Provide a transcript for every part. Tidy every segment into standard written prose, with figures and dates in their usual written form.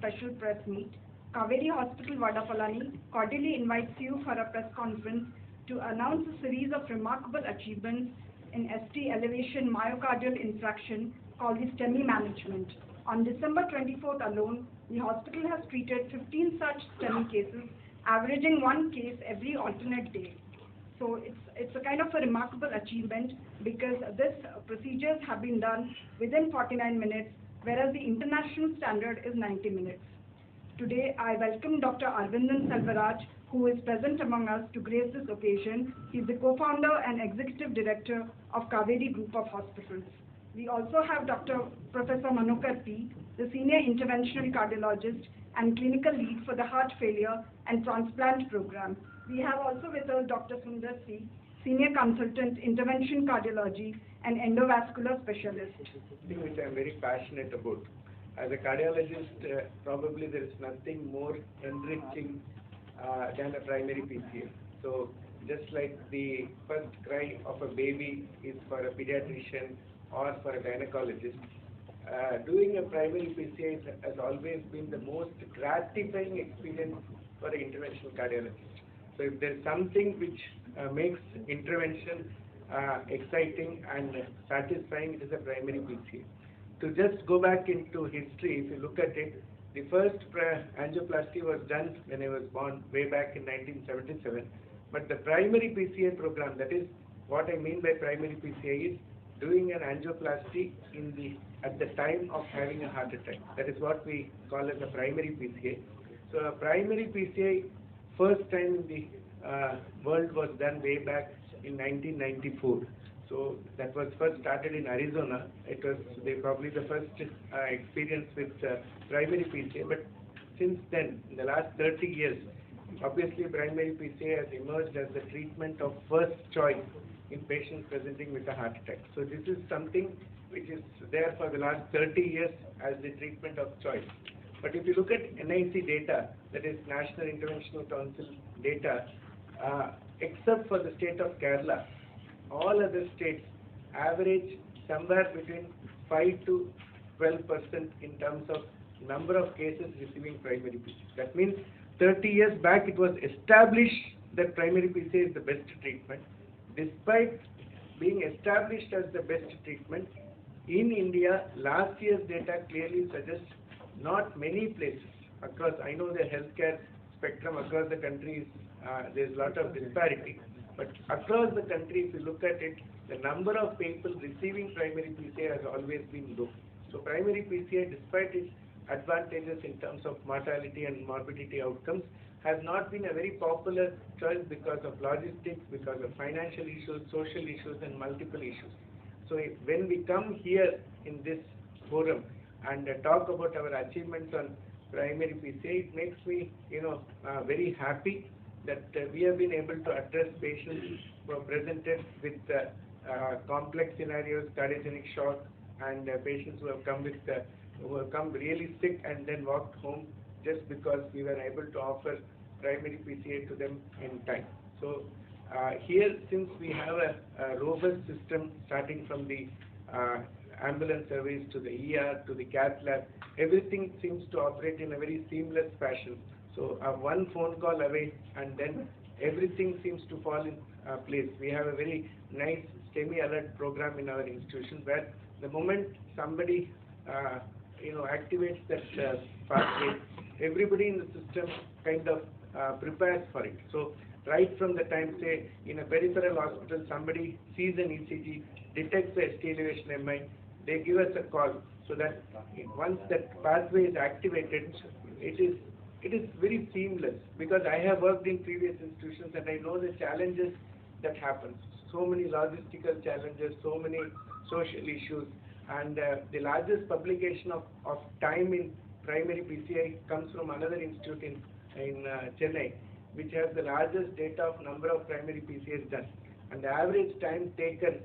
special press meet. Kaveri Hospital Vadapalani cordially invites you for a press conference to announce a series of remarkable achievements in ST elevation myocardial infarction called the STEMI management. On December 24th alone, the hospital has treated 15 such STEMI cases, averaging one case every alternate day. So it's a kind of a remarkable achievement because these procedures have been done within 49 minutes, whereas the international standard is 90 minutes. Today, I welcome Dr. Arvindan Selvaraj, who is present among us to grace this occasion. He is the co-founder and executive director of Kaveri Group of Hospitals. We also have Dr. Professor Manokar P., the senior interventional cardiologist and clinical lead for the heart failure and transplant program. We have also with us Dr. Sundar C., senior consultant intervention cardiology and endovascular specialist. Something which I am very passionate about. As a cardiologist, probably there is nothing more enriching than a primary PCA. So just like the first cry of a baby is for a pediatrician or for a gynecologist, doing a primary PCA has always been the most gratifying experience for an interventional cardiologist. So if there is something which makes intervention exciting and satisfying, it is a primary PCA. To just go back into history, if you look at it, the first angioplasty was done when I was born way back in 1977. But the primary PCA program, that is what I mean by primary PCA, is doing an angioplasty at the time of having a heart attack. That is what we call as a primary PCA. So a primary PCA first time in the world was done way back in 1994. So that was first started in Arizona. It was probably the first experience with primary PCA. But since then, in the last 30 years, obviously primary PCA has emerged as the treatment of first choice in patients presenting with a heart attack. So this is something which is there for the last 30 years as the treatment of choice. But if you look at NIC data, that is National Interventional Council data, except for the state of Kerala, all other states average somewhere between 5 to 12% in terms of number of cases receiving primary PCA. That means 30 years back it was established that primary PCA is the best treatment. Despite being established as the best treatment, in India, last year's data clearly suggests not many places across, I know the healthcare spectrum across the country, there's a lot of disparity, but across the country, if you look at it, the number of people receiving primary PCA has always been low. So primary PCA, despite its advantages in terms of mortality and morbidity outcomes, has not been a very popular choice because of logistics, because of financial issues, social issues, and multiple issues. So when we come here in this forum and talk about our achievements on primary PCA, it makes me, very happy that we have been able to address patients who are presented with complex scenarios, cardiogenic shock, and patients who have come really sick and then walked home just because we were able to offer primary PCA to them in time. So here, since we have a robust system starting from the ambulance service to the ER to the cath lab, everything seems to operate in a very seamless fashion. So one phone call away and then everything seems to fall in place. We have a very nice STEMI alert program in our institution where the moment somebody activates that pathway, everybody in the system kind of prepares for it. So right from the time, say, in a peripheral hospital, somebody sees an ECG, detects the ST elevation MI, they give us a call so that once that pathway is activated, it is very seamless, because I have worked in previous institutions and I know the challenges that happen. So many logistical challenges, so many social issues, and the largest publication of time in primary PCI comes from another institute in Chennai, which has the largest data of number of primary PCAs done. And the average time taken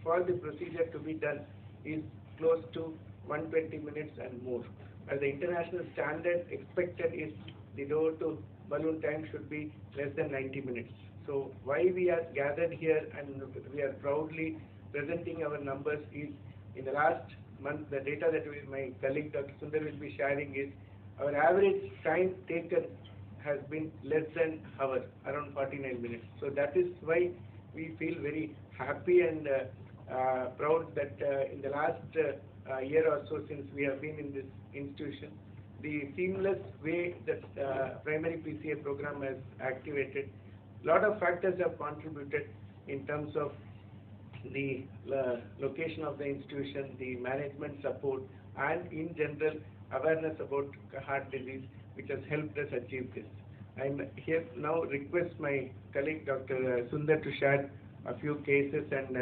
for the procedure to be done is close to 120 minutes and more. As the international standard expected is the door to balloon time should be less than 90 minutes. So why we are gathered here and we are proudly presenting our numbers is, in the last month, the data that my colleague Dr. Sundar will be sharing is, our average time taken has been less than hour, around 49 minutes. So that is why we feel very happy and proud that in the last year or so since we have been in this institution, the seamless way that primary PCA program has activated, lot of factors have contributed in terms of the location of the institution, the management support, and in general awareness about heart disease, which has helped us achieve this. I here now request my colleague Dr. Sundar to share a few cases and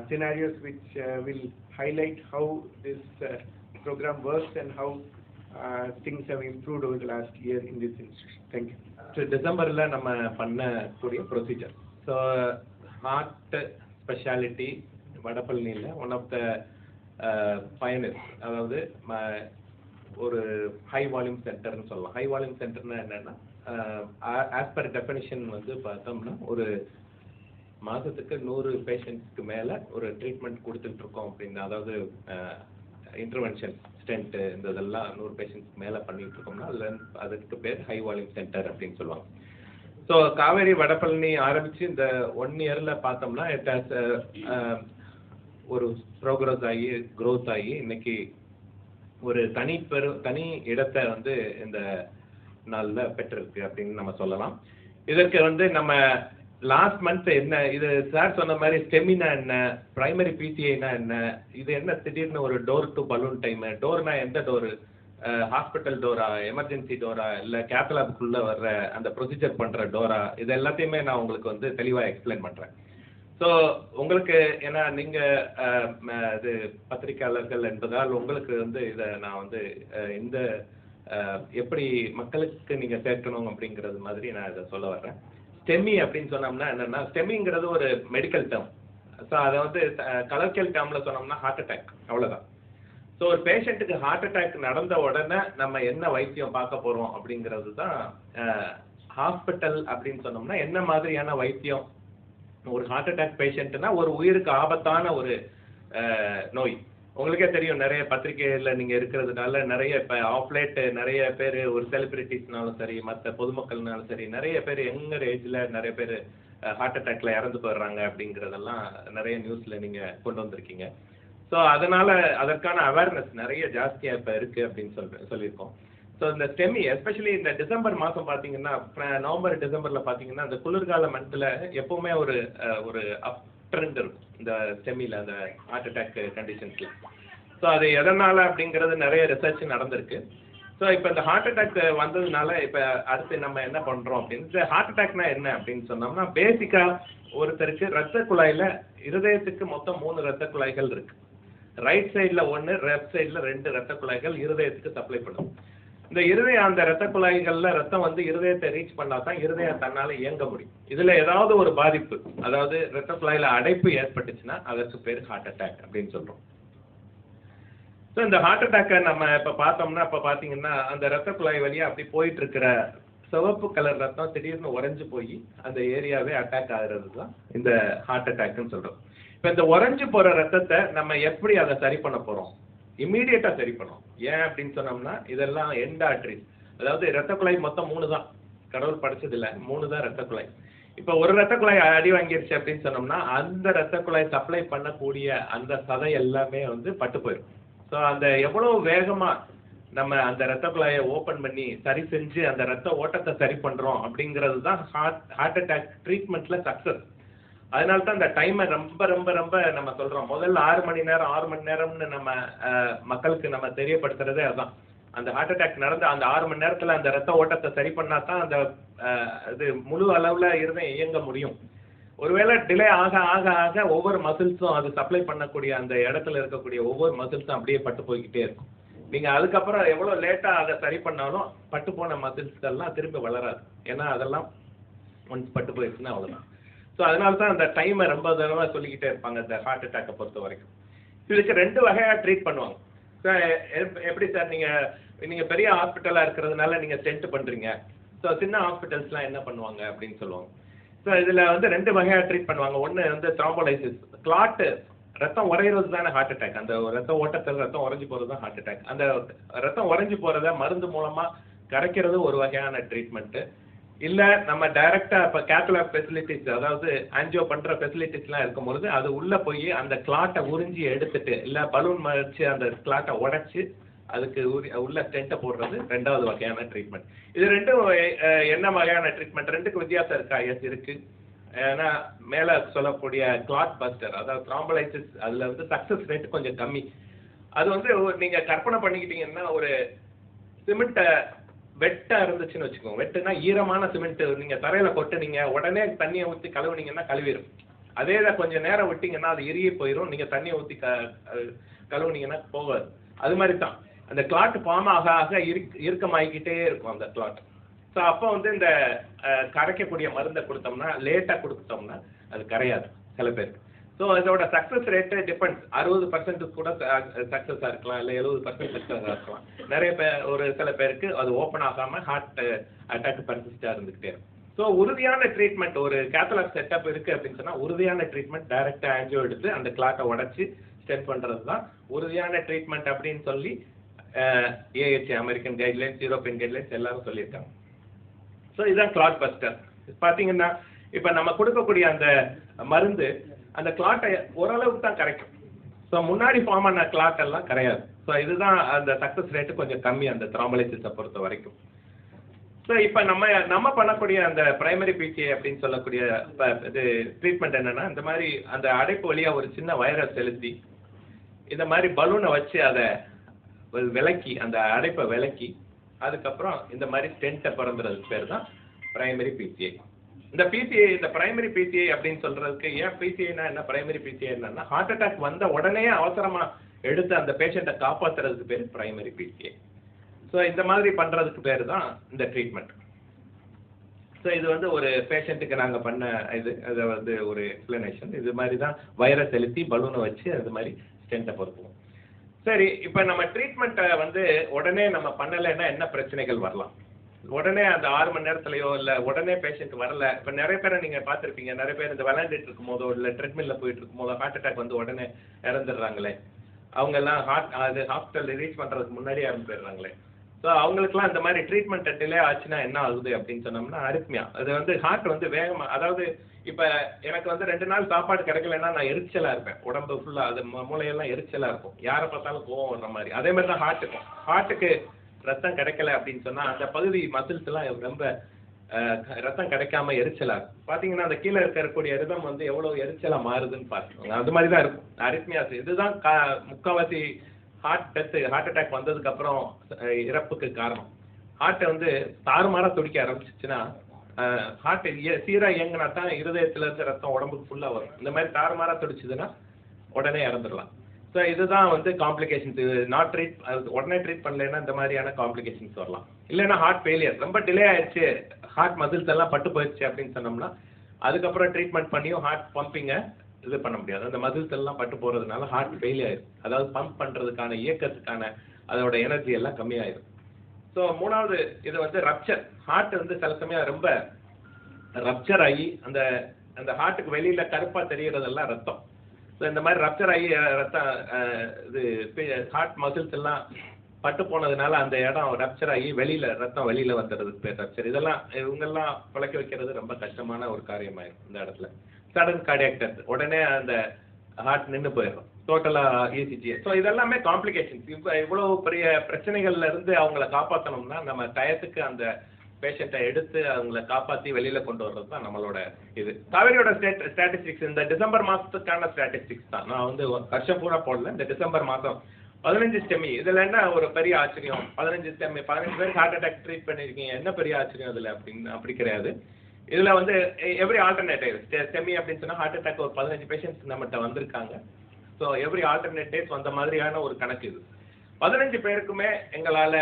scenarios which will highlight how this program works and how things have improved over the last year in this institution. Thank you. டிசம்பரில் நம்ம பண்ணக்கூடிய procedure. So heart speciality வடபழனியில் one of the pioneers, அதாவது ஒரு high volume சென்டர்னு சொல்லலாம். High volume சென்டர்னா என்னென்னா, as per definition வந்து பார்த்தோம்னா ஒரு மாதத்துக்கு 100 பேஷண்ட்ஸ்க்கு மேலே ஒரு ட்ரீட்மெண்ட் கொடுத்துட்ருக்கோம் அப்படின்னு, அதாவது இன்டர்வென்ஷன் ஸ்டென்ட்டு இந்த இதெல்லாம் 100 பேஷண்ட்ஸ்க்கு மேலே பண்ணிகிட்டு இருக்கோம்னா அதுக்கு பேர் ஹை வால்யூம் சென்டர் அப்படின்னு சொல்லுவாங்க. ஸோ காவேரி வடபழனி ஆரம்பித்து இந்த 1 இயரில் பார்த்தோம்னா இட் ஹாஸ் ஒரு ப்ரோக்ரஸ் ஆகி க்ரோத் ஆகி இன்னைக்கு ஒரு தனி இடத்தை வந்து இந்த நாளில் பெற்றிருக்கு அப்படின்னு நம்ம சொல்லலாம். இதற்கு வந்து நம்ம லாஸ்ட் மந்த் என்ன இது சார் சொன்ன மாதிரி ஸ்டெமினா என்ன, பிரைமரி பிசிஐனா என்ன, இது என்ன திடீர்னு ஒரு டோர் டு பலூன் டைமு, டோர்னா எந்த door, hospital Dora, emergency Dora, இல்லை கேப்லாபுக்குள்ளே வர்ற அந்த ப்ரொசீஜர் பண்ணுற டோரா, இது எல்லாத்தையுமே நான் உங்களுக்கு வந்து தெளிவாக எக்ஸ்பிளைன் பண்ணுறேன். ஸோ உங்களுக்கு ஏன்னா நீங்கள் இது பத்திரிகையாளர்கள் என்பதால் உங்களுக்கு வந்து இதை நான் வந்து இந்த எப்படி மக்களுக்கு நீங்கள் சேர்க்கணும் அப்படிங்கிறது மாதிரி நான் இதை சொல்ல வர்றேன். ஸ்டெமி அப்படின்னு சொன்னோம்னா என்னென்னா, ஸ்டெமிங்கிறது ஒரு மெடிக்கல் டேர்ம். ஸோ அதை வந்து கலர்க்கியல் டேர்மில் சொன்னோம்னா ஹார்ட் அட்டாக், அவ்வளோதான். ஸோ ஒரு பேஷண்ட்டுக்கு ஹார்ட் அட்டாக் நடந்த உடனே நம்ம என்ன வைத்தியம் பார்க்க போகிறோம் அப்படிங்கிறது தான் ஹாஸ்பிட்டல் அப்படின்னு சொன்னோம்னா என்ன மாதிரியான வைத்தியம். ஒரு ஹார்ட் அட்டாக் பேஷண்ட்னா ஒரு உயிருக்கு ஆபத்தான ஒரு நோய். உங்களுக்கே தெரியும், நிறைய பத்திரிகையில் நீங்கள் இருக்கிறதுனால நிறைய இப்போ ஆஃப்லேட் நிறைய பேர் ஒரு செலிபிரிட்டிஸ்னாலும் சரி, மற்ற பொதுமக்கள்னாலும் சரி, நிறைய பேர் யங்கர் ஏஜில் நிறைய பேர் ஹார்ட் அட்டாக்ல இறந்து போயிடுறாங்க அப்படிங்கிறதெல்லாம் நிறைய நியூஸில் நீங்கள் கொண்டு வந்திருக்கீங்க. ஸோ அதனால் அதற்கான அவேர்னஸ் நிறைய ஜாஸ்தியாக இப்போ இருக்குது அப்படின்னு சொல்லியிருக்கோம். ஸோ இந்த ஸ்டெமி எஸ்பெஷலி இந்த டிசம்பர் மாதம் பார்த்தீங்கன்னா, நவம்பர் டிசம்பரில் பார்த்தீங்கன்னா அந்த குளிர்கால மந்த்தில் எப்போவுமே ஒரு அப் ட்ரெண்ட் இருக்கும் இந்த ஸ்டெமியில், அந்த ஹார்ட் அட்டாக் கண்டிஷன்ஸில். ஸோ அது எதனால் அப்படிங்கிறது நிறைய ரிசர்ச் நடந்திருக்கு. ஸோ இப்போ இந்த ஹார்ட் அட்டாக் வந்ததுனால இப்போ அடுத்து நம்ம என்ன பண்ணுறோம் அப்படின்னு, ஹார்ட் அட்டாக்னா என்ன அப்படின்னு சொன்னோம்னா, பேசிக்காக ஒருத்தருக்கு ரத்த குழாயில் இருதயத்துக்கு மொத்தம் 3 ரத்த குழாய்கள் இருக்குது. ரைட் சைடில் 1, லெஃப்ட் சைடில் 2 ரத்த குழாய்கள் இருதயத்துக்கு சப்ளை பண்ணும். இந்த இருதயம் அந்த ரத்த குழாய்களில் ரத்தம் வந்து இருதயத்தை ரீச் பண்ணால் தான் இருதயம் தன்னால் இயங்க முடியும். இதில் ஏதாவது ஒரு பாதிப்பு, அதாவது ரத்த குழாயில் அடைப்பு ஏற்பட்டுச்சுன்னா அதற்கு பேர் ஹார்ட் அட்டாக் அப்படின்னு சொல்கிறோம். ஸோ இந்த ஹார்ட் அட்டாக்கை நம்ம இப்போ பார்த்தோம்னா, இப்போ பார்த்தீங்கன்னா அந்த ரத்த குழாய் வழியாக அப்படி போயிட்டு இருக்கிற சிவப்பு கலர் ரத்தம் திடீர்னு உறைஞ்சு போய் அந்த ஏரியாவே அட்டாக் ஆகிறது தான் இந்த ஹார்ட் அட்டாக்னு சொல்கிறோம். இப்போ இந்த உறைஞ்சு போகிற ரத்தத்தை நம்ம எப்படி அதை சரி பண்ண போகிறோம்? இம்மீடியட்டாக சரி பண்ணோம். ஏன் அப்படின்னு சொன்னோம்னா, இதெல்லாம் எண்ட் ஆர்டரிஸ், அதாவது ரத்த குழாய் மொத்தம் 3 தான், கடவுள் படைச்சதில்லை, 3 தான் ரத்த குழாய். இப்போ ஒரு ரத்த குழாய் அடி வாங்கிருச்சு அப்படின்னு சொன்னோம்னா அந்த ரத்த குழாய் சப்ளை பண்ணக்கூடிய அந்த சதை எல்லாமே வந்து பட்டு போயிடும். ஸோ அந்த எவ்வளோ வேகமாக நம்ம அந்த ரத்த குழாயை ஓப்பன் பண்ணி சரி செஞ்சு அந்த ரத்த ஓட்டத்தை சரி பண்ணுறோம் அப்படிங்கிறது தான் ஹார்ட் அட்டாக் ட்ரீட்மெண்ட்டில் சக்ஸஸ். அதனால தான் இந்த டைமை ரொம்ப ரொம்ப ரொம்ப நம்ம சொல்கிறோம். முதல்ல 6 மணி நேரம்னு நம்ம மக்களுக்கு நம்ம தெரியப்படுத்துறதே அதுதான். அந்த ஹார்ட் அட்டாக் நடந்த அந்த 6 மணி நேரத்தில் அந்த ரத்த ஓட்டத்தை சரி பண்ணால் தான் அந்த இது முழு அளவில் இருதயம் இயங்க முடியும். ஒருவேளை டிலே ஆக ஆக ஆக ஒவ்வொரு மசில்ஸும் அது சப்ளை பண்ணக்கூடிய அந்த இடத்துல இருக்கக்கூடிய ஒவ்வொரு மசில்ஸும் அப்படியே பட்டு போய்கிட்டே இருக்கும். நீங்கள் அதுக்கப்புறம் எவ்வளோ லேட்டாக அதை சரி பண்ணாலும் பட்டு போன மசில்ஸ்கள்லாம் திரும்ப வளராது. ஏன்னா அதெல்லாம் ஒன்ஸ் பட்டு போயிடுச்சுன்னா அவ்வளோதான். ஸோ அதனால தான் அந்த டைமை ரொம்ப தடவை சொல்லிக்கிட்டே இருப்பாங்க இந்த ஹார்ட் அட்டாக்கை பொறுத்த வரைக்கும். இதுக்கு 2 வகையாக ட்ரீட் பண்ணுவாங்க. சார் எப்படி சார் நீங்கள் பெரிய ஹாஸ்பிட்டலாக இருக்கிறதுனால நீங்கள் ஸ்டென்ட் பண்ணுறீங்க, ஸோ சின்ன ஹாஸ்பிட்டல்ஸ்லாம் என்ன பண்ணுவாங்க அப்படின்னு சொல்லுவாங்க. ஸோ இதில் வந்து 2 வகையாக ட்ரீட் பண்ணுவாங்க. ஒன்று வந்து த்ராம்போலைசிஸ், கிளாட்டு ரத்தம் உறையிறது தானே ஹார்ட் அட்டாக். அந்த ரத்த ஓட்டத்தில் ரத்தம் உறைஞ்சு போகிறது தான் ஹார்ட் அட்டாக். அந்த ரத்தம் உறைஞ்சு போகிறத மருந்து மூலமாக கரைக்கிறது ஒரு வகையான ட்ரீட்மெண்ட்டு. இல்லை நம்ம டைரக்டா இப்போ கேத்லாப் ஃபெசிலிட்டிஸ், அதாவது ஆன்ஜியோ பண்ணுற ஃபெசிலிட்டிஸ்லாம் இருக்கும்பொழுது அது உள்ளே போய் அந்த கிளாட்டை உறிஞ்சி எடுத்துட்டு, இல்லை பலூன் வச்சு அந்த கிளாட்டை உடைச்சி அதுக்கு உள்ள ஸ்டென்ட்டை போடுறது ரெண்டாவது வகையான ட்ரீட்மெண்ட். இது ரெண்டும் என்ன வகையான ட்ரீட்மெண்ட்? ரெண்டுக்கு வித்தியாசம் இருக்கா? எஸ் இருக்கு. ஏன்னா மேலே சொல்லக்கூடிய கிளாட் பஸ்டர், அதாவது த்ராம்பலைசிஸ், அதில் வந்து சக்ஸஸ் ரேட் கொஞ்சம் கம்மி. அது வந்து நீங்கள் கற்பனை பண்ணிக்கிட்டீங்கன்னா, ஒரு சிமெண்ட்டை வெட்டா இருந்துச்சுன்னு வச்சுக்கோங்க. வெட்டுனா ஈரமான சிமெண்ட் நீங்கள் தரையில் கொட்டுனீங்க, உடனே தண்ணியை ஊற்றி கழுவுனீங்கன்னா கழுவிடும். அதே தான் கொஞ்சம் நேரம் விட்டிங்கன்னா அது இறுகி போயிடும். நீங்கள் தண்ணியை ஊற்றி கழுவுனீங்கன்னா போகாது. அது மாதிரி தான் அந்த கிளாட் ஃபார்ம் ஆக ஆக இறுக்கமாகிக்கிட்டே இருக்கும் அந்த கிளாட். ஸோ அப்போ வந்து இந்த கரைக்கக்கூடிய மருந்தை கொடுத்தோம்னா, லேட்டாக கொடுத்தோம்னா அது கரையாது சில பேருக்கு. ஸோ இதோட சக்ஸஸ் ரேட்டு டிபெண்ட்ஸ். 60% கூட சக்ஸஸாக இருக்கலாம், இல்லை 70% சக்ஸஸாக இருக்கலாம். நிறைய பேர், ஒரு சில பேருக்கு அது ஓப்பன் ஆகாமல் ஹார்ட் அட்டாக் பர்சிஸ்டாக இருந்துக்கிட்டே இருக்கும். ஸோ உறுதியான ட்ரீட்மெண்ட், ஒரு கேத்தலாக் செட்டப் இருக்குது அப்படின்னு சொன்னால் உறுதியான ட்ரீட்மெண்ட் டைரெக்டாக ஆன்ஜியோ எடுத்து அந்த கிளாட்டை உடச்சி ஸ்டென்ட் பண்ணுறது தான் உறுதியான ட்ரீட்மெண்ட் அப்படின்னு சொல்லி AH, American guidelines, European guidelines எல்லாரும் சொல்லியிருக்காங்க. ஸோ இதுதான் கிளாட் பஸ்டர். பார்த்தீங்கன்னா இப்போ நம்ம கொடுக்கக்கூடிய அந்த மருந்து அந்த கிளாட்டை ஓரளவுக்கு தான் கரைக்கும். ஸோ முன்னாடி ஃபார்ம் ஆன கிளாட் எல்லாம் கரையாது. ஸோ இதுதான் அந்த சக்ஸஸ் ரேட்டு கொஞ்சம் கம்மி அந்த த்ராம்பலைசிஸை பொறுத்த வரைக்கும். ஸோ இப்போ நம்ம பண்ணக்கூடிய அந்த பிரைமரி பிசிஏ அப்படின்னு சொல்லக்கூடிய இது ட்ரீட்மெண்ட் என்னன்னா, இந்த மாதிரி அந்த அடைப்பு வழியாக ஒரு சின்ன வைரஸ் செலுத்தி இந்த மாதிரி பலூனை வச்சு அதை விலக்கி, அந்த அடைப்பை விலக்கி, அதுக்கப்புறம் இந்த மாதிரி ஸ்டென்ட்டை பரம்புறதுக்கு பேர் தான் பிரைமரி பிசிஏ. இந்த பிசிஏ, இந்த பிரைமரி பிசிஏ அப்படின்னு சொல்றதுக்கு ஏன் பிசிஏனா என்ன, பிரைமரி பிசிஏ என்னன்னா, ஹார்ட் அட்டாக் வந்த உடனே அவசரமா எடுத்து அந்த பேஷண்ட்டை காப்பாற்றுறதுக்கு பேர் பிரைமரி பிசிஏ. ஸோ இந்த மாதிரி பண்றதுக்கு பேர் தான் இந்த ட்ரீட்மெண்ட். ஸோ இது வந்து ஒரு பேஷண்ட்டுக்கு நாங்கள் பண்ண அதை வந்து ஒரு எக்ஸ்பிளனேஷன். இது மாதிரி தான் வைரஸ் செலுத்தி பலூனை வச்சு அது மாதிரி ஸ்டென்ட்டை பொறுத்துவோம். சரி, இப்போ நம்ம ட்ரீட்மெண்ட்டை வந்து உடனே நம்ம பண்ணலைன்னா என்ன பிரச்சனைகள் வரலாம்? உடனே அந்த 6 மணி நேரத்துலையோ இல்லை உடனே பேஷண்ட் வரல. இப்போ நிறைய பேரை நீங்கள் பார்த்துருப்பீங்க, நிறைய பேர் இந்த விளையாண்டுட்டு இருக்கும் போதோ இல்லை ட்ரெட்மில்ல போயிட்டு இருக்கும் போதோ ஹார்ட் அட்டாக் வந்து உடனே இறந்துடுறாங்களே. அவங்கெல்லாம் ஹாஸ்பிட்டல் ரீச் பண்ணுறதுக்கு முன்னாடியே இறந்து போயிடுறாங்களே. ஸோ அவங்களுக்குலாம் இந்த மாதிரி ட்ரீட்மெண்ட் டிலே ஆச்சுன்னா என்ன ஆகுது அப்படின்னு சொன்னோம்னா, அரித்மியா. அது வந்து ஹார்ட் வந்து வேகமாக, அதாவது இப்போ எனக்கு வந்து 2 நாள் சாப்பாடு கிடைக்கலன்னா நான் எரிச்சலாக இருப்பேன், உடம்பு ஃபுல்லாக அது மூளையெல்லாம் எரிச்சலாக இருக்கும், யாரை பார்த்தாலும் கோவம் வர்ற மாதிரி. அதே மாதிரி தான் ஹார்ட்டுக்கு ரத்தம் கிடைக்கல அப்படின்னு சொன்னால் அந்த பகுதி மசில்ஸ் எல்லாம் ரொம்ப ரத்தம் கிடைக்காம எரிச்சலாக இருக்கும். பார்த்தீங்கன்னா அந்த கீழே இருக்கக்கூடிய ரிதம் வந்து எவ்வளோ எரிச்சலாக மாறுதுன்னு பார்த்துக்கோங்க. அது மாதிரி தான் இருக்கும் அரித்மியாஸ். இதுதான் முக்கால்வாசி ஹார்ட் அட்டாக் வந்ததுக்கு அப்புறம் இறப்புக்கு காரணம். ஹார்ட்டை வந்து தாறுமாறா துடிக்க ஆரம்பிச்சிச்சுன்னா, ஹார்ட் சீராக இயங்கினா தான் இருதயத்துல இருந்து ரத்தம் உடம்புக்கு ஃபுல்லாக வரும். இந்த மாதிரி தாறுமாறா துடிச்சுதுன்னா உடனே இறந்துடலாம். ஸோ இதுதான் வந்து காம்ப்ளிகேஷன்ஸ். உடனே ட்ரீட் பண்ணலைன்னா இந்த மாதிரியான காம்ப்ளிகேஷன்ஸ் வரலாம். இல்லைன்னா ஹார்ட் ஃபெயிலியர், ரொம்ப டிலே ஆயிடுச்சு, ஹார்ட் மசில்ஸ் எல்லாம் பட்டு போயிடுச்சு அப்படின்னு சொன்னோம்னா அதுக்கப்புறம் ட்ரீட்மெண்ட் பண்ணியும் ஹார்ட் பம்பிங்கை இது பண்ண முடியாது. அந்த மசில்ஸ் எல்லாம் பட்டு போகிறதுனால ஹார்ட் ஃபெயிலியர் ஆயிடும். அதாவது பம்ப் பண்ணுறதுக்கான இயக்கத்துக்கான அதோட எனர்ஜி எல்லாம் கம்மியாயிடும். ஸோ 3வது இது வந்து ரப்சர். ஹார்ட் வந்து சில சமயம் ரொம்ப ரப்சர் ஆகி அந்த அந்த ஹார்ட்டுக்கு வெளியில் கருப்பாக தெரிகிறதெல்லாம் ரத்தம். ஸோ இந்த மாதிரி ரப்சர் ஆகி ரத்தம் இது ஹார்ட் மசில்ஸ் எல்லாம் பட்டு போனதுனால அந்த இடம் ரப்சர் ஆகி ரத்தம் வெளியில் வந்துடுறதுக்கு பேர் ரப்சர். இதெல்லாம் இவங்கெல்லாம் பிழைக்க வைக்கிறது ரொம்ப கஷ்டமான ஒரு காரியமாயிடும். இந்த இடத்துல சடன் கார்டியாக் டெத், உடனே அந்த ஹார்ட் நின்று போயிடும், டோட்டலாக இசிஜி. ஸோ இதெல்லாமே காம்ப்ளிகேஷன்ஸ். இப்போ இவ்வளோ பெரிய பிரச்சனைகள்ல இருந்து அவங்கள காப்பாற்றணும்னா நம்ம டயத்துக்கு அந்த பேஷண்ட்டை எடுத்து அவங்கள காப்பாற்றி வெளியில் கொண்டு வர்றது தான் நம்மளோட இது. காவேரியோட ஸ்டாட்டிஸ்டிக்ஸ் இந்த டிசம்பர் மாதத்துக்கான ஸ்டாட்டிஸ்டிக்ஸ் தான். நான் வந்து வருஷம் பூரா போடல, இந்த டிசம்பர் மாதம் 15 ஸ்டெமி. இதில் என்ன ஒரு பெரிய ஆச்சரியம், 15 ஸ்டெமி, 15 பேருக்கு ஹார்ட் அட்டாக் ட்ரீட் பண்ணியிருக்கீங்க, என்ன பெரிய ஆச்சரியம் இதில் அப்படின்னு? அப்படி கிடையாது. இதில் வந்து எவ்ரி ஆல்டர்னேட்டிவ் ஸ்டெமி அப்படின்னு சொன்னால் ஹார்ட் அட்டாக் ஒரு 15 பேஷண்ட்ஸ் நம்மகிட்ட வந்திருக்காங்க. ஸோ எவ்ரி ஆல்டர்னேட்டிவ் அந்த மாதிரியான ஒரு கணக்கு இது. 15 பேருக்குமே எங்களால்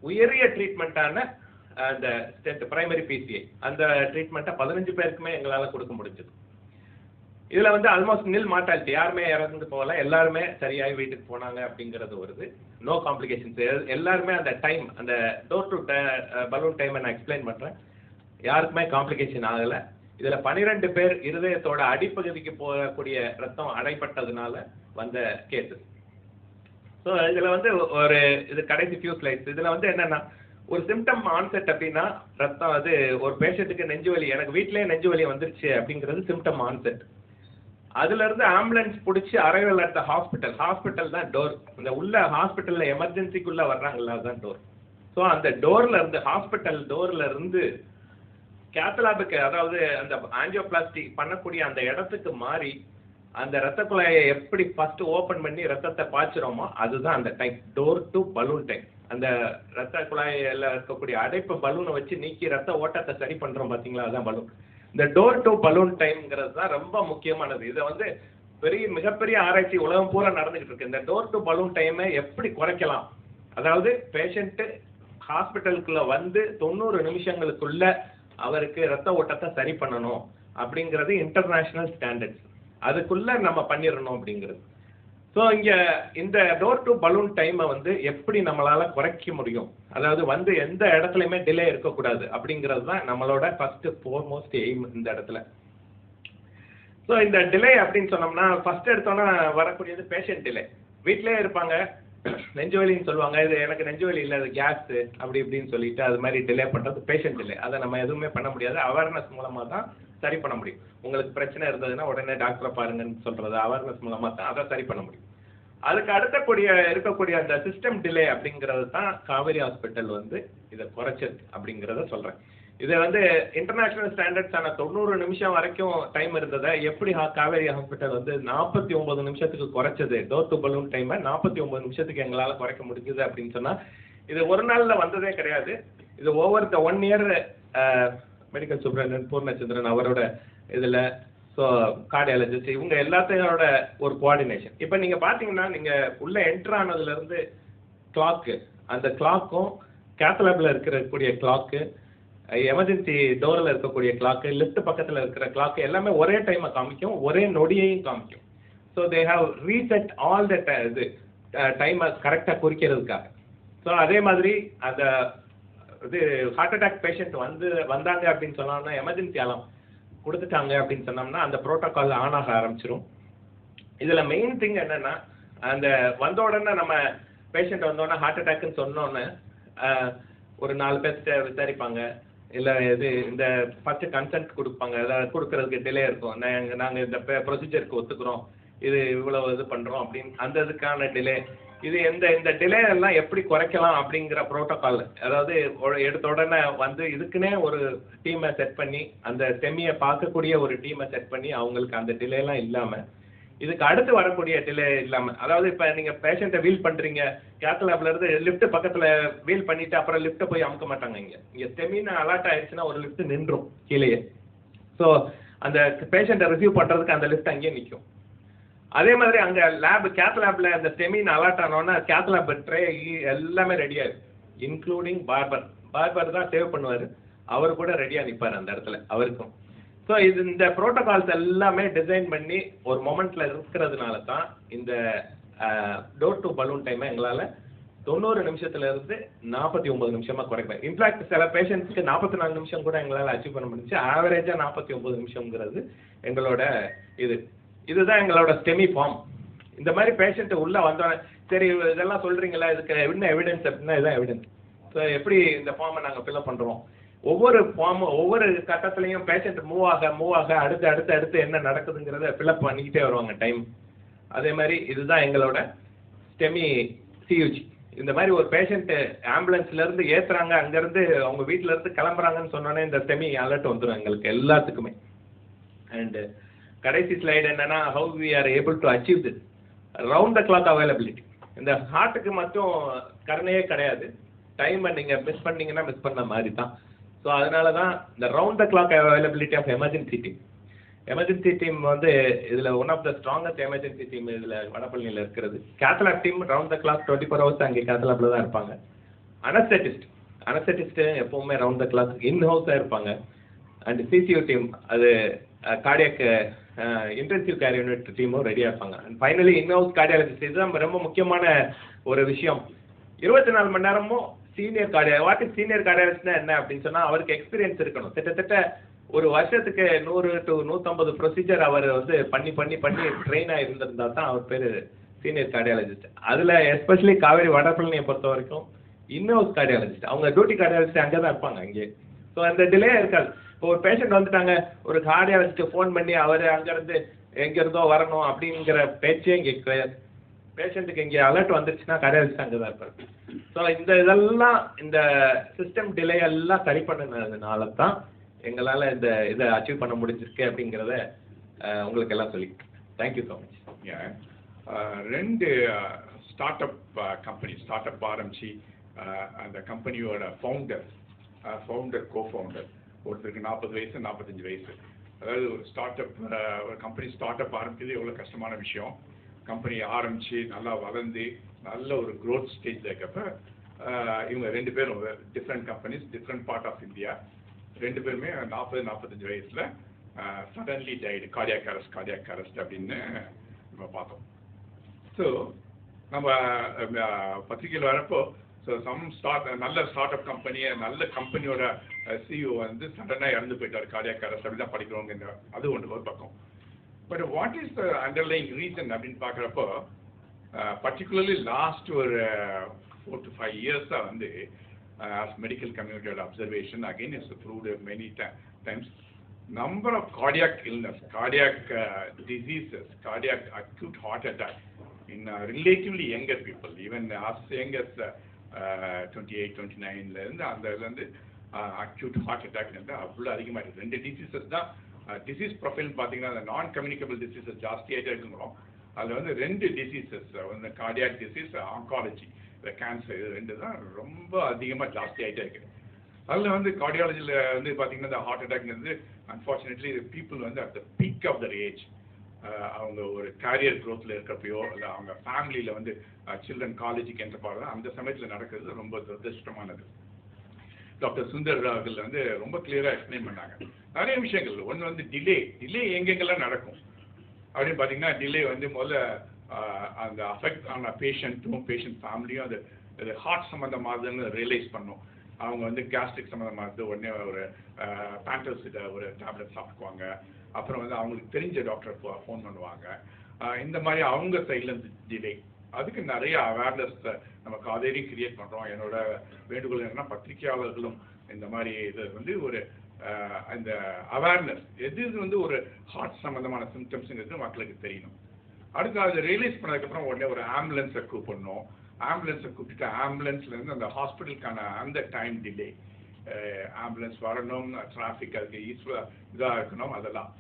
உயரிய ட்ரீட்மெண்ட்டான அந்த பிரைமரி பிசிஏ அந்த ட்ரீட்மெண்ட்டை 15 பேருக்குமே எங்களால் கொடுக்க முடிஞ்சது. இதில் வந்து ஆல்மோஸ்ட் நில் மார்டாலிட்டி, யாருமே இறந்து போகல, எல்லாருமே சரியாகி வீட்டுக்கு போனாங்க அப்படிங்கிறது வருது. No complications. எல்லாருமே அந்த டைம், அந்த டோர் டு பலூன் டைமை நான் எக்ஸ்பிளைன் பண்ணுறேன், யாருக்குமே காம்ப்ளிகேஷன் ஆகலை. இதுல 12 பேர் இருதயத்தோட அடிப்பகுதிக்கு போகக்கூடிய ரத்தம் அடைப்பட்டதுனால வந்த கேசஸ். ஸோ இதுல வந்து ஒரு இது கடைசி ஃபியூ ஸ்லைட்ஸ். இதுல வந்து என்னன்னா ஒரு சிம்டம் ஆன்செட் அப்படின்னா ரத்தம் அது ஒரு பேஷண்ட்டுக்கு நெஞ்சு வலி, எனக்கு வீட்டிலேயே நெஞ்சு வலி வந்துருச்சு அப்படிங்கிறது சிம்டம் ஆன்செட். அதுல இருந்து ஆம்புலன்ஸ் பிடிச்சி அரைவல் அட் ஹாஸ்பிட்டல் தான் டோர். இந்த உள்ள ஹாஸ்பிட்டல்ல எமர்ஜென்சிக்குள்ள வர்றாங்கல்ல அதுதான் டோர். ஸோ அந்த டோர்ல இருந்து ஹாஸ்பிட்டல் டோர்ல இருந்து கேத்தலாபுக்கு, அதாவது அந்த ஆஞ்சியோபிளாஸ்டி பண்ணக்கூடிய அந்த இடத்துக்கு மாறி அந்த ரத்த குழாயை எப்படி ஃபர்ஸ்ட் ஓபன் பண்ணி ரத்தத்தை பாய்ச்சிரோமோ அதுதான் அந்த time, door to balloon time. அந்த ரத்த குழாயில இருக்கக்கூடிய அடைப்பு பலூனை வச்சு நீக்கி ரத்த ஓட்டத்தை சரி பண்றோம் பாத்தீங்களா, அதுதான் பலூன். இந்த டோர் டு பலூன் டைம்ங்கிறது தான் ரொம்ப முக்கியமானது. இதை வந்து மிகப்பெரிய ஆராய்ச்சி உலகம் பூரா நடந்துகிட்டு இருக்கு. இந்த டோர் டு பலூன் டைமை எப்படி குறைக்கலாம், அதாவது பேஷண்ட் ஹாஸ்பிட்டலுக்குள்ள வந்து 90 நிமிஷங்களுக்குள்ள அவருக்கு ரத்த ஓட்டத்தை சரி பண்ணணும் அப்படிங்கிறது இன்டர்நேஷனல் ஸ்டாண்டர்ட்ஸ். அதுக்குள்ள நம்ம பண்ணிடணும் அப்படிங்கிறது. ஸோ இங்க இந்த டோர் டு பலூன் டைமை வந்து எப்படி நம்மளால குறைக்க முடியும், அதாவது வந்து எந்த இடத்துலையுமே டிலே இருக்கக்கூடாது அப்படிங்கிறது தான் நம்மளோட ஃபர்ஸ்ட் ஃபோர்மோஸ்ட் எய்ம் இந்த இடத்துல. ஸோ இந்த டிலே அப்படின்னு சொன்னோம்னா ஃபர்ஸ்ட் எடுத்தோன்னா வரக்கூடியது பேஷண்ட் டிலே. வீட்டிலே இருப்பாங்க, நெஞ்சுவலின்னு சொல்லுவாங்க, இது எனக்கு நெஞ்சுவலி இல்லை, அது கேஸ் அப்படி இப்படின்னு சொல்லிட்டு அது மாதிரி டிலே பண்ணுறது பேஷண்ட் டிலே. அதை நம்ம எதுவுமே பண்ண முடியாது, அவேர்னஸ் மூலமாக தான் சரி பண்ண முடியும். உங்களுக்கு பிரச்சனை இருந்ததுன்னா உடனே டாக்டரை பாருங்கன்னு சொல்றது அவேர்னஸ் மூலமாக தான் அதை சரி பண்ண முடியும். அதுக்கு இருக்கக்கூடிய அந்த சிஸ்டம் டிலே அப்படிங்கிறது தான் காவேரி ஹாஸ்பிட்டல் வந்து இதை குறைச்சது அப்படிங்கிறத சொல்றேன். இதை வந்து இன்டர்நேஷனல் ஸ்டாண்டர்ட்ஸான 90 நிமிஷம் வரைக்கும் டைம் இருந்ததை எப்படி காவேரி ஹாஸ்பிட்டல் வந்து 49 நிமிஷத்துக்கு குறைச்சது, டோர் டு பலூன் டைமை 49 நிமிஷத்துக்கு எங்களால் குறைக்க முடிஞ்சது அப்படின்னு சொன்னா இது ஒரு நாள்ல வந்ததே கிடையாது. இது over the 1 year medical superintendent Poornachandran அவரோட இதுல, ஸோ கார்டியாலஜிஸ்ட் இவங்க எல்லாத்தையோட ஒரு கோஆர்டினேஷன். இப்போ நீங்க பாத்தீங்கன்னா நீங்க உள்ள என்டர் ஆனதுல இருந்து கிளாக்கு, அந்த கிளாக்கும் கேத்தலாப்ல இருக்கக்கூடிய கிளாக்கு, எமர்ஜென்சி டோரில் இருக்கக்கூடிய கிளாக்கு, லிஃப்ட் பக்கத்தில் இருக்கிற கிளாக்கு எல்லாமே ஒரே டைமை காமிக்கும், ஒரே நொடியையும் காமிக்கும். So they have reset all the இது டைமை கரெக்டாக குறிக்கிறதுக்காக. ஸோ அதே மாதிரி அந்த இது ஹார்ட் அட்டாக் பேஷண்ட் வந்தாங்க அப்படின்னு சொன்னோம்னா எமர்ஜென்சி அலாம் கொடுத்துட்டாங்க அப்படின்னு சொன்னோம்னா அந்த ப்ரோட்டோகால் ஆன் ஆக ஆரம்பிச்சிடும். இதில் மெயின் திங் என்னன்னா அந்த வந்த உடனே நம்ம பேஷண்ட் வந்தோடனே ஹார்ட் அட்டாக்னு சொன்னோன்னே ஒரு 4 பேர்கிட்ட விசாரிப்பாங்க, இல்லை இது இந்த ஃபர்ஸ்ட் கன்சென்ட் கொடுப்பாங்க, அதாவது கொடுக்கறதுக்கு டிலே இருக்கும். நாங்கள் இந்த ப்ரொசீஜருக்கு ஒத்துக்கிறோம், இது இவ்வளவு இது பண்ணுறோம் அப்படின்னு அந்த இதுக்கான டிலே. இது இந்த டிலே எல்லாம் எப்படி குறைக்கலாம் அப்படிங்கிற ப்ரோட்டோகால், அதாவது எடுத்த உடனே வந்து இதுக்குன்னே ஒரு டீமை செட் பண்ணி அந்த செமியை பார்க்கக்கூடிய ஒரு டீமை செட் பண்ணி அவங்களுக்கு அந்த டிலேலாம் இல்லாமல் இதுக்கு அடுத்து வரக்கூடிய டிலே இல்லாமல், அதாவது இப்போ நீங்கள் பேஷண்ட்டை வீல் பண்ணுறீங்க, கேத்தலாப்ல இருந்து லிஃப்ட் பக்கத்தில் வீல் பண்ணிட்டு அப்புறம் லிஃப்ட்டை போய் அமுக்க மாட்டாங்க. இங்கே ஸ்டெமின்னு அலர்ட் ஆயிடுச்சுன்னா ஒரு லிஃப்ட் நின்றும் கீழேயே. ஸோ அந்த பேஷண்ட்டை ரிசீவ் பண்ணுறதுக்கு அந்த லிஃப்ட் அங்கேயே நிற்கும். அதே மாதிரி அங்கே கேத்தலாப்ல அந்த ஸ்டெமின்னு அலர்ட் ஆனோன்னா கேத்தலாப் ட்ரே எல்லாமே ரெடியாக இருக்கும், இன்க்ளூடிங் பார்பர் தான் சேவ் பண்ணுவார், அவர் கூட ரெடியாக நிற்பார் அந்த இடத்துல அவருக்கும். ஸோ இந்த ப்ரோட்டோகால்ஸ் எல்லாமே டிசைன் பண்ணி ஒரு மொமெண்ட்ல இருக்கிறதுனால தான் இந்த டோர் டு பலூன் டைமை எங்களால் 90 நிமிஷத்துல இருந்து 49 நிமிஷமா குறைப்பேன். இன்ஃபேக்ட் சில பேஷண்ட்ஸ்க்கு 44 நிமிஷம் கூட எங்களால் அச்சீவ் பண்ண முடிஞ்சு. ஆவரேஜா 49 நிமிஷம்ங்கிறது எங்களோட இதுதான் எங்களோட ஸ்டெமி ஃபார்ம். இந்த மாதிரி பேஷண்ட் உள்ள வந்தோடனே சரி இதெல்லாம் சொல்றீங்களா, இதுக்கு என்ன எவிடன்ஸ் அப்படின்னா இதுதான் எவிடன்ஸ். ஸோ எப்படி இந்த ஃபார்மை நாங்கள் ஃபில்அப் பண்றோம், ஒவ்வொரு கட்டத்திலையும் பேஷண்ட் மூவ் ஆக அடுத்து என்ன நடக்குதுங்கிறத ஃபில்அப் பண்ணிக்கிட்டே வருவாங்க டைம். அதே மாதிரி இதுதான் எங்களோட ஸ்டெமி சியூஜி. இந்த மாதிரி ஒரு பேஷண்ட் ஆம்புலன்ஸ்ல இருந்து ஏத்துறாங்க, அங்கிருந்து அவங்க வீட்டுல இருந்து கிளம்புறாங்கன்னு சொன்னோன்னே இந்த ஸ்டெமி அலர்ட் வந்துடும் எங்களுக்கு எல்லாத்துக்குமே. அண்ட் கடைசி ஸ்லைடு என்னன்னா how we are able to achieve this round the clock availability. இந்த ஹார்ட்டுக்கு மட்டும் கருணையே கிடையாது, டைமை நீங்க மிஸ் பண்ணீங்கன்னா மிஸ் பண்ண மாதிரி தான். ஸோ அதனால தான் இந்த round the clock availability of emergency team வந்து இதில் one of the strongest emergency team இதில் வடபழனியில் இருக்கிறது. Cath lab team round the clock 24 hours அங்கே கேத்தலாப்ல தான் இருப்பாங்க. அனஸ்தட்டிஸ்ட் எப்பவுமே ரவுண்ட் த கிளாக் இன் ஹவுஸாக இருப்பாங்க. அண்ட் சிசியூ டீம் அது கார்டியாக் இன்டென்சிவ் கேர் யூனிட் டீமும் ரெடியாக இருப்பாங்க. And finally in house cardiologist, இதுதான் ரொம்ப முக்கியமான ஒரு விஷயம். 24 மணி நேரமும் சீனியர் கார்டியாலஜிஸ்ட்னா என்ன அப்படின்னு சொன்னா அவருக்கு எக்ஸ்பீரியன்ஸ் இருக்கணும். கிட்டத்தட்ட ஒரு வருஷத்துக்கு 100 to 150 ப்ரொசீஜர் அவர் வந்து பண்ணி ட்ரெயின் ஆகிருந்திருந்தா தான் அவர் பேர் சீனியர் கார்டியாலஜிஸ்ட். அதில் எஸ்பெஷலி காவேரி வடபழனியை பொறுத்த வரைக்கும் இன்னொரு கார்டியாலஜிஸ்ட், அவங்க டியூட்டி கார்டியாலஜிஸ்ட் அங்கே தான் இருப்பாங்க அங்கே. ஸோ அந்த டிலே இருக்காது. இப்போ ஒரு பேஷண்ட் வந்துட்டாங்க, ஒரு கார்டியாலஜிஸ்ட்டு ஃபோன் பண்ணி அவர் அங்கேருந்து எங்கேருந்தோ வரணும் அப்படிங்கிற பேச்சே இங்கே கிடையாது. பேஷண்ட்டுக்கு இங்கே அலர்ட் வந்துருச்சுன்னா கார்டியாலஜிஸ்ட் அங்கே தான் இருப்பார். ஸோ இதெல்லாம் இந்த சிஸ்டம் டிலே எல்லாம் சரி பண்ணதுனால தான் எங்களால் இதை அச்சீவ் பண்ண முடிஞ்சிருக்கு அப்படிங்கிறத உங்களுக்கு எல்லாம் சொல்லி தேங்க்யூ ஸோ மச். ரெண்டு ஸ்டார்ட் அப் ஆரம்பிச்சு அந்த கம்பெனியோட ஃபவுண்டர் கோ-ஃபவுண்டர் ஒருத்தருக்கு 40 வயசு 45 வயசு. அதாவது ஒரு கம்பெனி ஸ்டார்ட் அப் ஆரம்பிக்கிறது எவ்வளோ கஷ்டமான விஷயம். கம்பெனி ஆரம்பித்து நல்லா வளர்ந்து நல்ல ஒரு க்ரோத் ஸ்டேஜில் இருக்கப்ப இவங்க 2 பேரும் different companies, different part of India, 2 பேருமே 40-45 வயசில் சடன்லி டைடு, கார்டியாக் அரெஸ்ட் அப்படின்னு நம்ம பார்த்தோம். ஸோ நம்ம பத்திரிகையில் வரப்போ நல்ல ஸ்டார்ட் அப் நல்ல கம்பெனியோட சிஇஓ வந்து சடனாக இறந்து போயிட்டார், கார்டியாக் அரெஸ்ட் அப்படி தான் படிக்கிறவங்க. அது ஒன்று ஒரு பக்கம். But what is the underlying reason அப்படின்னு பார்க்குறப்போ, பர்டிகுலர்லி லாஸ்ட் ஒரு 4 to 5 இயர்ஸாக வந்து as medical community observation again is proved many times, number of cardiac illness, cardiac diseases, cardiac acute heart attack in relatively younger people, even as young as 28-29 இருந்து அந்த இதுலேருந்து acute heart attack வந்து அவ்வளோ அதிகமாக இருக்குது. 2 diseases தான் disease profile பார்த்தீங்கன்னா அந்த நான் கம்யூனிகபிள் டிசீசஸ் ஜாஸ்தியாகிட்டே இருக்குங்கிறோம். அதில் வந்து 2 டிசீசஸ் வந்து கார்டியாக் டிசீஸ், ஆங்காலஜி, இந்த கேன்சர், இது 2 தான் ரொம்ப அதிகமாக ஜாஸ்தியாகிட்டே இருக்குது. அதில் வந்து கார்டியாலஜியில் வந்து பார்த்தீங்கன்னா இந்த ஹார்ட் அட்டாக் வந்து அன்ஃபார்ச்சுனேட்லி பீப்புள் வந்து at the peak of their age, அவங்க ஒரு கேரியர் க்ரோத்தில் இருக்கிறப்பையோ இல்லை அவங்க ஃபேமிலியில் வந்து சில்ட்ரன் காலேஜுக்கு என்ற பாருங்க அந்த சமயத்தில் நடக்கிறது ரொம்ப துரதிருஷ்டமானது. டாக்டர் சுந்தர் அவர்கள் வந்து ரொம்ப கிளியராக எக்ஸ்பிளைன் பண்ணாங்க நிறைய விஷயங்கள். ஒன்று வந்து டிலே எங்கெங்கெல்லாம் நடக்கும் அப்படின்னு பார்த்தீங்கன்னா, டிலே வந்து முதல்ல அந்த அஃபெக்ட் ஆன பேஷண்ட்டும் பேஷண்ட் ஃபேமிலியும் அது ஹார்ட் சம்மந்தமானதுன்னு ரியலைஸ் பண்ணும். அவங்க வந்து கேஸ்ட்ரிக் சம்மந்தமானது உடனே ஒரு பேண்டோசிட்ட ஒரு டேப்லெட் சாப்பிட்டுக்குவாங்க. அப்புறம் வந்து அவங்களுக்கு தெரிஞ்ச டாக்டர் ஃபோன் பண்ணுவாங்க. இந்த மாதிரி அவங்க சைட்லேருந்து டிலே. அதுக்கு நிறைய அவேர்னஸ் நம்ம காவேரி கிரியேட் பண்ணுறோம். என்னோட வேண்டுகோள் என்னன்னா, பத்திரிகையாளர்களும் இந்த மாதிரி இது வந்து ஒரு அந்த அவேர்னஸ் எது வந்து ஒரு ஹார்ட் சம்மந்தமான சிம்டம்ஸுங்கிறது மக்களுக்கு தெரியணும். அடுத்து அதை ரியலைஸ் பண்ணதுக்கப்புறம் உடனே ஒரு ஆம்புலன்ஸை கூப்பிடணும். ஆம்புலன்ஸை கூப்பிட்டுட்டு ஆம்புலன்ஸ்லேருந்து அந்த ஹாஸ்பிட்டலுக்கான அந்த டைம் டிலே, ஆம்புலன்ஸ் வரணும், டிராஃபிக் அதுக்கு இதாக இருக்கணும், அதெல்லாம்.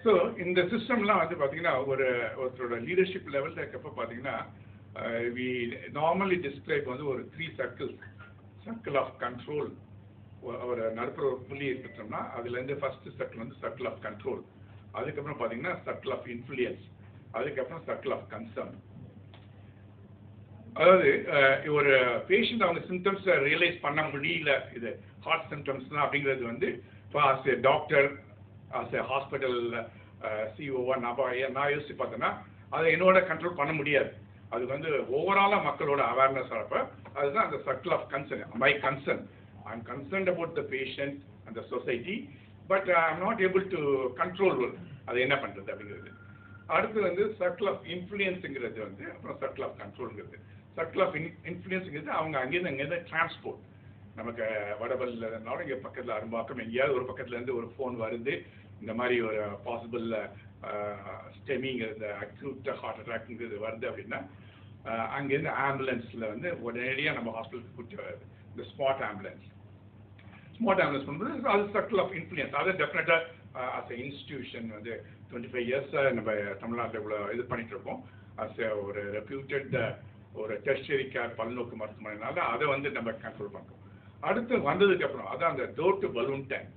ஸோ இந்த சிஸ்டம்லாம் வந்து பார்த்தீங்கன்னா ஒருத்தரோட லீடர்ஷிப் லெவலில் இருக்கப்போ பார்த்தீங்கன்னா, வி நார்மலி டிஸ்கிரைப் வந்து ஒரு 3 சர்க்கிள் ஆஃப் கண்ட்ரோல். ஒரு நடுப்புற ஒரு புள்ளி எடுத்துட்டோம்னா அதுலேருந்து ஃபர்ஸ்ட் சர்க்கிள் வந்து சர்க்கிள் ஆஃப் கண்ட்ரோல், அதுக்கப்புறம் பார்த்தீங்கன்னா சர்க்கிள் ஆஃப் இன்ஃப்ளூயன்ஸ், அதுக்கப்புறம் சர்க்கிள் ஆஃப் கன்சர்ன். அதாவது ஒரு பேஷண்ட் அவங்க சிம்டம்ஸை ரியலைஸ் பண்ண முடியல, இது ஹார்ட் சிம்டம்ஸ்லாம் அப்படிங்கிறது வந்து இப்போ as a doctor, as a hospital சிஓவா நான் யோசிச்சு பார்த்தேன்னா அதை என்னோட கண்ட்ரோல் பண்ண முடியாது. அது வந்து ஓவராலாக மக்களோட அவேர்னஸ் ஆகிறப்ப அதுதான் அந்த circle of concern. My concern, I am concerned about the patient and the society, but I am not able to control அது என்ன பண்ணுறது அப்படிங்கிறது. அடுத்து வந்து சர்க்கிள் ஆஃப் இன்ஃப்ளூயன்ஸுங்கிறது வந்து, அப்புறம் சர்க்கிள் ஆஃப் கண்ட்ரோலுங்கிறது. சர்க்கிள் ஆஃப் இன்ஃப்ளூயன்ஸுங்கிறது அவங்க அங்கேருந்து டிரான்ஸ்போர்ட். நமக்கு வடபல்லாலும் இங்கே பக்கத்தில் அரும்பாக்கம் எங்கேயாவது ஒரு பக்கத்துலேருந்து ஒரு ஃபோன் வருது, இந்த மாதிரி ஒரு பாசிபிள் ஸ்டெமிங்கிறது அக்யூட் ஹார்ட் அட்டாக்ங்கிறது வருது அப்படின்னா, அங்கேருந்து ஆம்புலன்ஸில் வந்து உடனடியாக நம்ம ஹாஸ்பிட்டலுக்கு கூப்பிட்டு வருது. இந்த ஸ்மார்ட் ஆம்புலன்ஸ் பண்ணுறது அது சர்க்கிள் ஆஃப் இன்ஃப்ளூயன்ஸ். அதை டெஃபினட்டாக அஸ் எ இன்ஸ்டிடியூஷன் வந்து 25 இயர்ஸாக நம்ம தமிழ்நாட்டில் இவ்வளோ இது பண்ணிட்டு இருக்கோம். அஸ் ஒரு ரெப்யூட்டட் ஒரு டெர்ஷியரி கேர் பல்நோக்கு மருத்துவமனைனால அதை வந்து நம்ம கண்ட்ரோல் பண்ணுறோம். அடுத்து வந்ததுக்கப்புறம் அதான் அந்த டோர் டு பலூன் டைம்.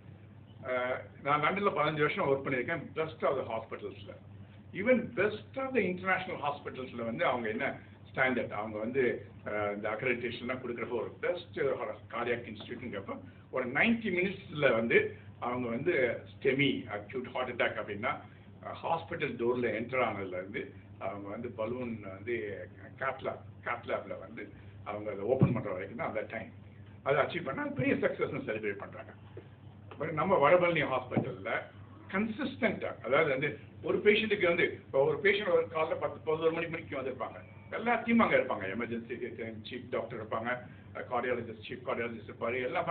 நான் லண்டனில் 15 வருஷம் ஒர்க் பண்ணியிருக்கேன். பெஸ்ட் ஆஃப் த ஹாஸ்பிட்டல்ஸில், even best of the international ஹாஸ்பிட்டல்ஸில் வந்து அவங்க என்ன ஸ்டாண்டர்ட், அவங்க வந்து இந்த அக்ரெடிட்டேஷன்லாம் கொடுக்குறப்போ ஒரு பெஸ்ட் கார்டியாக் இன்ஸ்டியூட்டுங்கிறப்போ ஒரு 90 மினிட்ஸில் வந்து அவங்க வந்து ஸ்டெமி அக்யூட் ஹார்ட் அட்டாக் அப்படின்னா ஹாஸ்பிட்டல் டோரில் என்டர் ஆனதுலேருந்து அவங்க வந்து பலூன் வந்து கேட்லாபில் வந்து அவங்க அதை ஓப்பன் பண்ணுற வரைக்கும் தான் அந்த டைம். அதை அச்சீவ் பண்ணால் பெரிய சக்ஸஸ்ன்னு செலிப்ரேட் பண்ணுறாங்க. நம்ம வடபழனி ஹாஸ்பிட்டலில் கன்சிஸ்டண்ட்டாக, அதாவது வந்து ஒரு பேஷண்ட்டுக்கு வந்து இப்போ ஒரு பேஷண்ட் ஒரு காலைல 10-11 மணிக்கு வந்திருப்பாங்க, எல்லாத்தையும் அங்கே இருப்பாங்க. எமர்ஜென்சி சீஃப் டாக்டர் இருப்பாங்க, கார்டியாலஜிஸ்ட் சீஃப் கார்டியாலஜிஸ்ட் இருப்பாரு, எல்லாம்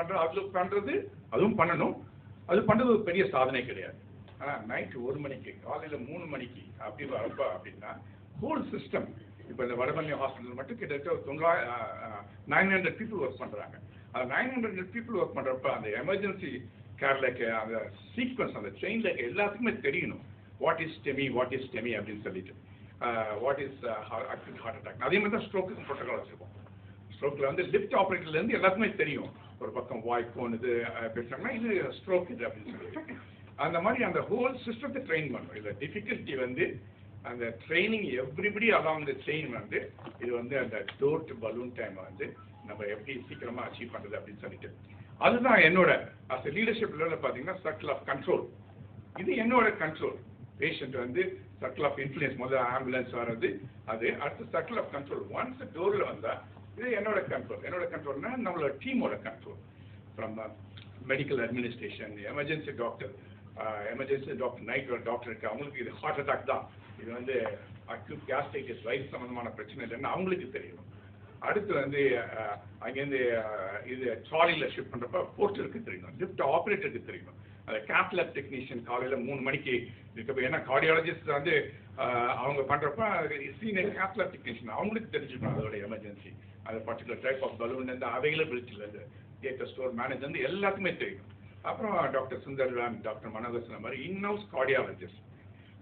அதுவும் பண்ணணும். அது பண்ணுறது ஒரு பெரிய சாதனை கிடையாது. ஆனால் நைட்டு 1 மணிக்கு காலையில் 3 மணிக்கு அப்படி வரப்பா அப்படின்னா ஹோல் சிஸ்டம், இப்போ இந்த வடபழனி ஹாஸ்பிட்டல் மட்டும் கிட்டத்தட்ட 900 பீப்புள் ஒர்க் பண்ணுறாங்க. அந்த 900 பீப்புள் ஒர்க் பண்ணுறப்ப அந்த எமர்ஜென்சி கேரில் அந்த சீக்வன்ஸ், அந்த ட்ரெயினில் எல்லாத்துக்குமே தெரியணும் வாட் இஸ் STEMI அப்படின்னு சொல்லிட்டு, what is acute heart attack. அதே மாதிரி தான் ஸ்ட்ரோக்கு ப்ரோட்டோகால் வச்சுருக்கோம். ஸ்ட்ரோக்கில் வந்து லிஃப்ட் ஆப்ரேட்டர்லேருந்து எல்லாத்துக்குமே தெரியும், ஒரு பக்கம் வாய் போனது பேசுகிறாங்கன்னா இது ஸ்ட்ரோக் இது அப்படின்னு சொல்லிட்டு. அந்த மாதிரி அந்த ஹோல் சிஸ்டத்தை ட்ரெயின் பண்ணணும். இதில் டிஃபிகல்ட்டி வந்து அந்த training everybody along the chain வந்து இது வந்து அந்த டோர் டு பலூன் டைமை வந்து நம்ம எப்படி சீக்கிரமாக அச்சீவ் பண்ணுறது அப்படின்னு சொல்லிட்டு, அதுதான் என்னோட அஸ் லீடர்ஷிப் லெவலில் பார்த்தீங்கன்னா சர்க்கிள் ஆஃப் கண்ட்ரோல். இது என்னோட கண்ட்ரோல். பேஷண்ட் வந்து சர்க்கிள் ஆஃப் இன்ஃப்ளூயன்ஸ், முதல்ல ஆம்புலன்ஸ் வர்றது, அது அடுத்து சர்க்கிள் ஆஃப் கண்ட்ரோல். ஒன்ஸ் டோரில் வந்தால் இது என்னோட கண்ட்ரோல். என்னோட கண்ட்ரோல்னா நம்மளோட டீமோட control. From medical administration, emergency doctor night doctor இருக்கு, அவங்களுக்கு இது ஹார்ட் அட்டாக் தான், இது வந்து அக்யூட் கேஸ்ட்ரைட்டிஸ் வயிறு சம்பந்தமான பிரச்சனை இல்லைன்னு அவங்களுக்கு தெரியணும். அடுத்து வந்து அங்கேருந்து இது ட்ராலியில் ஷிஃப்ட் பண்ணுறப்ப போஸ்டருக்கு தெரியணும், லிஃப்ட் ஆப்ரேட்டருக்கு தெரியணும், அந்த கேத்லாப் டெக்னீஷியன் காலையில் 3 மணிக்கு இருக்கப்போ, ஏன்னா கார்டியாலஜிஸ்ட் வந்து அவங்க பண்ணுறப்ப சீனியர் கேத்லாப் டெக்னீஷியன் அவங்களுக்கு தெரிஞ்சுக்கணும் அதோட எமர்ஜென்சி, அது பர்டிகுலர் டைப் ஆஃப் பலூன்லேருந்து அவைலபிலிட்டிலேருந்து தியேட்டர் ஸ்டோர் மேனேஜ்லேருந்து எல்லாத்துக்குமே தெரியும். அப்புறம் டாக்டர் சுந்தர்ராம், டாக்டர் மனோகர் சொன்ன மாதிரி இன்ஹவுஸ் கார்டியாலஜிஸ்ட்,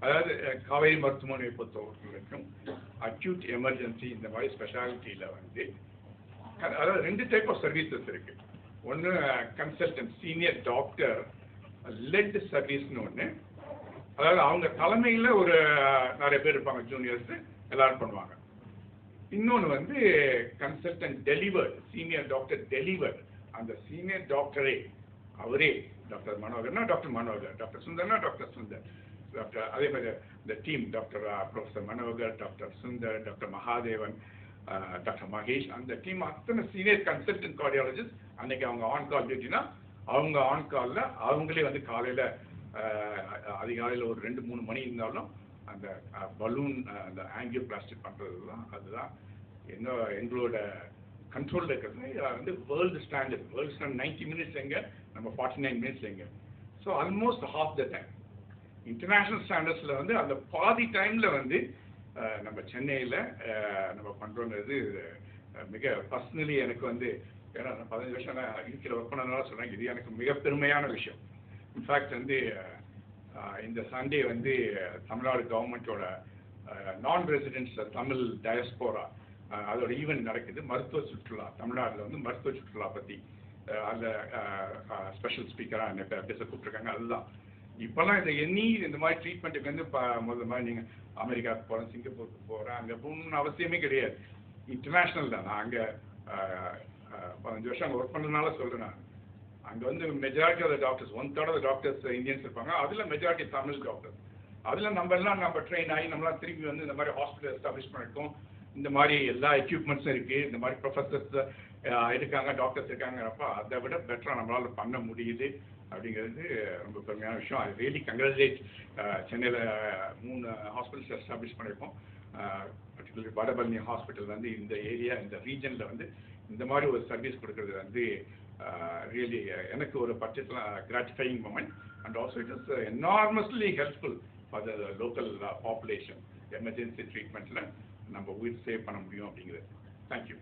அதாவது காவேரி மருத்துவமனையை பொறுத்தவரைக்கும் அக்யூட் எமர்ஜென்சி இந்த மாதிரி ஸ்பெஷாலிட்டியில் வந்து அதாவது 2 டைப் ஆஃப் சர்வீசஸ் இருக்கு. ஒன்று கன்சல்டன்ட் சீனியர் டாக்டர் லெட் சர்வீஸ்னு ஒன்று, அதாவது அவங்க தலைமையில் ஒரு நிறைய பேர் இருப்பாங்க, ஜூனியர்ஸ் எல்லாரும் பண்ணுவாங்க. இன்னொன்று வந்து consultant delivered, senior doctor delivered, அந்த சீனியர் டாக்டரே அவரே டாக்டர் மனோகர்னா டாக்டர் மனோகர், டாக்டர் சுந்தர்னா டாக்டர் சுந்தர், டாக்டர் அதே மாதிரி இந்த team doctor professor Manohar, doctor Sundar, doctor Mahadevan, doctor Mahesh, அந்த டீம் அத்தனை சீனியர் கன்சல்டன்ட் கார்டியாலஜிஸ்ட். அன்னைக்கு அவங்க ஆன் கால் டியூட்டினா அவங்க ஆன் காலில் அவங்களே வந்து காலையில் அதிகாலையில் ஒரு 2-3 மணி இருந்தாலும் அந்த பலூன் அந்த ஆங்கியோபிளாஸ்டிக் பண்ணுறது தான், அதுதான் எங்களோட கண்ட்ரோலில் இருக்கிறது. வந்து வேர்ல்டு ஸ்டாண்டர்ட் 90 மினிட்ஸ் எங்க, நம்ம 49 மினிட்ஸ் எங்க. So almost half the time. International ஸ்டாண்டர்ட்ஸில் வந்து அந்த பாதி டைமில் வந்து நம்ம சென்னையில் நம்ம பண்ணுறோங்கிறது மிக பர்சனலி எனக்கு வந்து, ஏன்னா 15 வருஷம் நான் யூகேல ஒர்க் பண்ணதுனால சொல்கிறேன், இது எனக்கு மிக பெருமையான விஷயம். இன்ஃபேக்ட் வந்து இந்த சண்டே வந்து தமிழ்நாடு கவர்மெண்ட்டோட நான் ரெசிடென்ட்ஸ் தமிழ் டயஸ்போரா அதோட ஈவெண்ட் நடக்குது. மருத்துவ சுற்றுலா, தமிழ்நாட்டில் வந்து மருத்துவ சுற்றுலா பற்றி அந்த ஸ்பெஷல் ஸ்பீக்கராக என்ன பேச கூப்பிட்ருக்காங்க. அதுதான் இப்போல்லாம் இந்த மாதிரி ட்ரீட்மெண்ட்டுக்கு வந்து முதல்ல மாதிரி நீங்கள் அமெரிக்காவுக்கு போகிறேன், சிங்கப்பூருக்கு போகிறேன், அங்கே போகணுன்னு அவசியமே கிடையாது. இன்டர்நேஷ்னல் தான். நான் அங்கே 15 வருஷம் அங்கே ஒர்க் பண்ணதுனால சொல்கிறேன். நான் அங்கே வந்து majority of the doctors, 1/3 doctors Indians இருப்பாங்க, அதில் மெஜாரிட்டி தமிழ் டாக்டர்ஸ். அதில் நம்ம ட்ரெயின் ஆகி நம்மளாம் திரும்பி வந்து இந்த மாதிரி ஹாஸ்பிட்டல் எஸ்டாப்ளிஷ் பண்ணிருக்கோம். இந்த மாதிரி எல்லா எக்யூப்மெண்ட்ஸும் இருக்குது, இந்த மாதிரி ப்ரொஃபஸர்ஸ் இருக்காங்க, டாக்டர்ஸ் இருக்காங்கிறப்ப அதை விட பெட்டராக நம்மளால் பண்ண முடியுது அப்படிங்கிறது ரொம்ப பெருமையான விஷயம். I really congratulate. சென்னையில் 3 ஹாஸ்பிட்டல்ஸ் எஸ்டாப்ளிஷ் பண்ணியிருக்கோம். பர்டிகுலர்லி வடபழனி ஹாஸ்பிட்டல் வந்து இந்த ஏரியா, இந்த ரீஜனில் வந்து இந்த மாதிரி ஒரு சர்வீஸ் கொடுக்கறது வந்து ரியலி எனக்கு ஒரு particular gratifying moment. And also it is enormously helpful for the local population. Emergency ட்ரீட்மெண்ட்டில் நம்ம உயிர் சேவ் பண்ண முடியும் அப்படிங்கிறது. தேங்க்யூ.